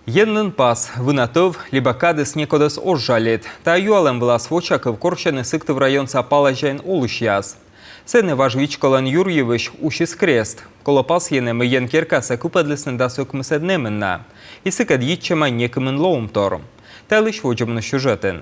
Єннин пас винатов, либо кадес некодес ожжалит. Та юалем была свочак в корчены сыктыв район сапала жайн олышяс. Сене ваш Вичколан Юрьевич ушис крест. Колопас єнем єн керкаса купадлесен дасок мседнеменна. І сикад їтчема некимен лоумтор. Та лиш воджемно сюжетен.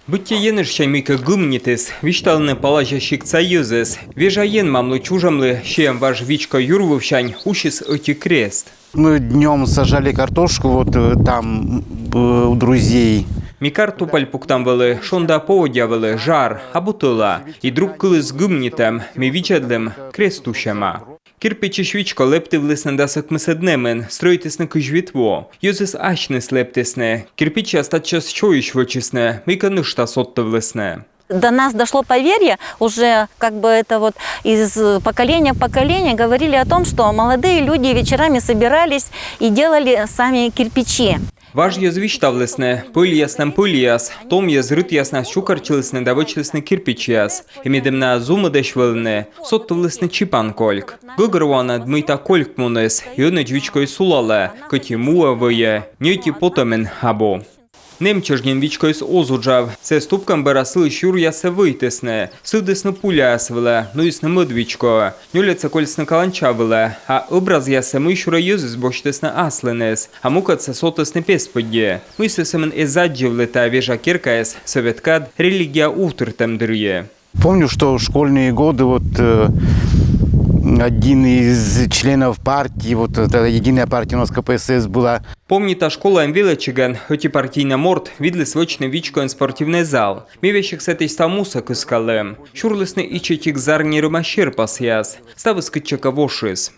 Бытте єнеш щайміка гумнітис, вішталне палажа шикца юзес. Вежа єн мамлы чужамлы, щеям ваш Вичко Юрвовщань ушис оти крест. Мы днем сажали картошку вот там у друзей. Ми картополь пуктам вели, шонда поодявили, жар, або тола. І друг коли з гумнітем, ми вічадлем крестущема. Кирпичі швічко лептив лиснендасок мседнемен, строїтись на кожвітво. Йозис ашне слептисне, кирпичі остатчас чоїш вочисне, ми канушта соттов лисне. До нас дошло поверье, уже как бы это вот из поколения в поколение говорили о том, что молодые люди вечерами собирались и делали сами кирпичи. Важ є звіштав лисне, пиль яснем пиль том є зрит ясна щукарчі лисне да вичлисне кирпич яс. І мідем на зуми деш велне, соттов лисне чіпан кольк. Гугервана дмита кольк мунес, і одне джвічкою сулале, коті муа виє, ньоті потомен або. Немчежнін вічкою з озуджав, це ступкам берасли щур ясе витисне, сидисне пуля ясвеле, ну існе медвічко, нюляце кольсне каланчавеле, а образ ясе мишура юзис боштисне асленес, а мукаце сотисне песподє. Мисли семен езаджівле та вежа кіркаєс, советкад, релігія увтертем дир'є. Помню, что в школьные годы вот один из членов партии, вот эта единая партия у нас КПСС была. Помні та школа Мвілечеген, хоті партійна морд, відли свочне вічкоен спортивний зал. Мівещих сетий став мусак искалем. Шурлисне ічетік зарні ромашерпас яс. Став искитчака вошис.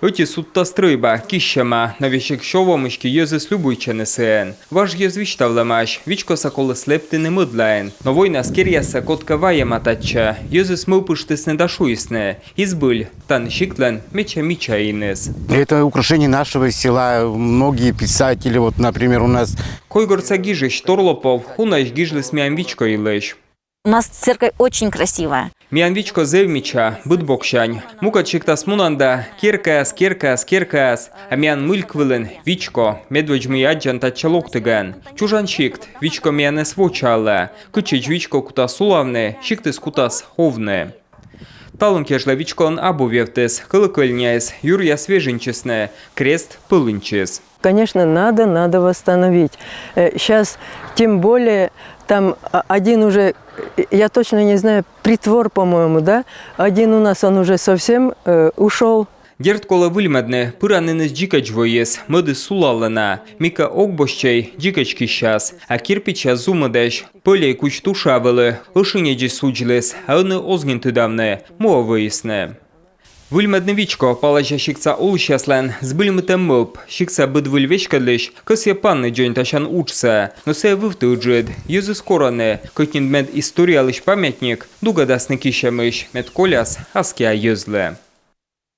Оті сутта стрийба, кіщама, навіщик шовомишки йозис любуйче несеен. Важ є звіштавлемаш, вічко саколе слепти не мидлаєн. Но война скір'яса котка ває матача, йозис милпиштис не дашуїсне. Ізбиль, тан шиклен, меча інес. Это украшение нашего села. Многие писатели, вот, например, у нас. Койгорца гіжиш Торлопов, унаш гіжлис міам вічко ілеш. У нас церковь очень красивая. Міан вічко зевміча, битбокшань. Мукачик та смунанда, кіркас, а міан мильквилен, вічко, медведь мій аджан та чалоктиген. Чужанчикт, вічко міане свочале, кичич вічко кута сулавне, шиктис кутас ховне. Талункежла вічкон або вєвтес, колокольняйс, юр'я свеженчесне, крест пылынчес. Конечно, надо восстановить. Сейчас, тем более, там один уже, я точно не знаю, притвор, по-моему, да? Один у нас, он уже совсем ушел. Дерт коле вильмедне, пиранинес джикаджвоєс, медис сулалена, міка окбощей, джикачки щас, а кирпича зумедеш, полей куч тушавели, лишиняджі суджлес, а вони озгінти давне, мова виясне. Вильмедне вічко, палажа шикца олщаслен, збильмитем милп, шикца бидвиль вічкадлиш, кос є панне джонь ташан учце, но се вивти джид, юзи скоране, котнін мед історія лиш пам'ятник, дугадас не кіщемиш, мед коляс, аскія юзле.